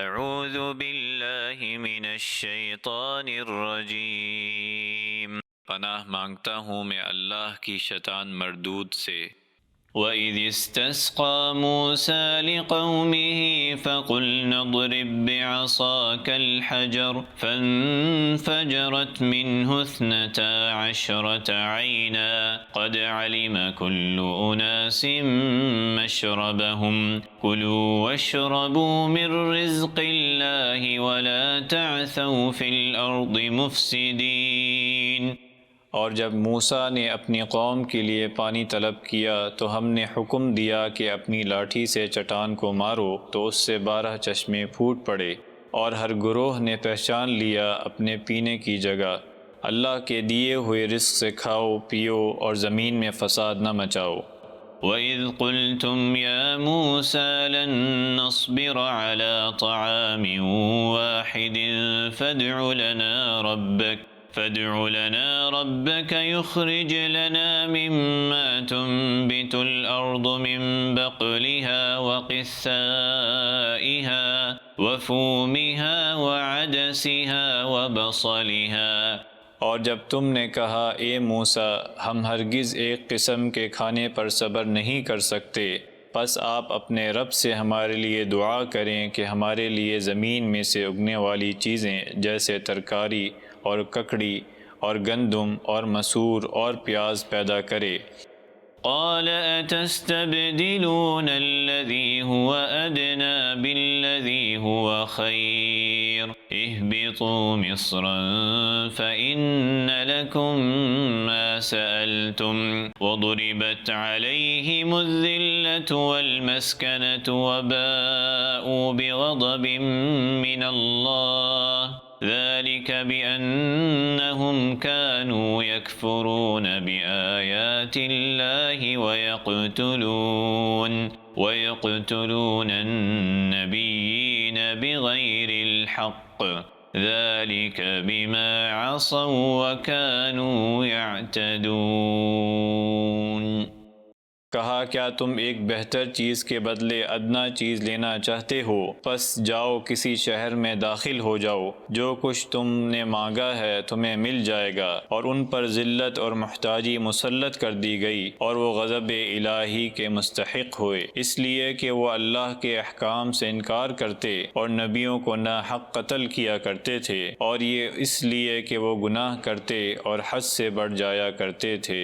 اعوذ باللہ من الشیطان الرجیم، پناہ مانگتا ہوں میں اللہ کی شیطان مردود سے۔ وَإِذِ اسْتَسْقَىٰ مُوسَىٰ لِقَوْمِهِ فَقُلْنَا اضْرِب بِّعَصَاكَ الْحَجَرَ فَانفَجَرَتْ مِنْهُ اثْنَتَا عَشْرَةَ عَيْنًا قَدْ عَلِمَ كُلُّ أُنَاسٍ مَّشْرَبَهُمْ كُلُوا وَاشْرَبُوا مِن رِّزْقِ اللَّهِ وَلَا تَعْثَوْا فِي الْأَرْضِ مُفْسِدِينَ۔ اور جب موسیٰ نے اپنی قوم کے لیے پانی طلب کیا تو ہم نے حکم دیا کہ اپنی لاٹھی سے چٹان کو مارو، تو اس سے 12 چشمے پھوٹ پڑے، اور ہر گروہ نے پہچان لیا اپنے پینے کی جگہ۔ اللہ کے دیے ہوئے رزق سے کھاؤ پیو اور زمین میں فساد نہ مچاؤ۔ وَإِذْ قُلْتُمْ يَا مُوسَىٰ لَن نَّصْبِرَ عَلَىٰ طَعَامٍ وَاحِدٍ فادع لنا ربك يخرج لنا مما تنبت الأرض من بقلها وقثائها وفومها وعدسها وبصلها۔ اور جب تم نے کہا اے موسیٰ ہم ہرگز ایک قسم کے کھانے پر صبر نہیں کر سکتے، پس آپ اپنے رب سے ہمارے لیے دعا کریں کہ ہمارے لیے زمین میں سے اگنے والی چیزیں جیسے ترکاری اور ککڑی اور گندم اور مسور اور پیاز پیدا کرے۔ قال اتستبدلون الذي هو أدنى بالذي هو خير اهبطوا مصرا فإن لكم ما سألتم وضربت عليهم الذلة والمسكنة وباءوا بغضب من الله ذلك بأنهم كانوا يكفرون بآيات الله ويقتلون النبيين بغير الحق ذلك بما عصوا وكانوا يعتدون۔ کہا کیا تم ایک بہتر چیز کے بدلے ادنا چیز لینا چاہتے ہو؟ پس جاؤ کسی شہر میں داخل ہو جاؤ، جو کچھ تم نے مانگا ہے تمہیں مل جائے گا، اور ان پر ذلت اور محتاجی مسلط کر دی گئی، اور وہ غضب الہی کے مستحق ہوئے، اس لیے کہ وہ اللہ کے احکام سے انکار کرتے اور نبیوں کو ناحق قتل کیا کرتے تھے، اور یہ اس لیے کہ وہ گناہ کرتے اور حد سے بڑھ جایا کرتے تھے۔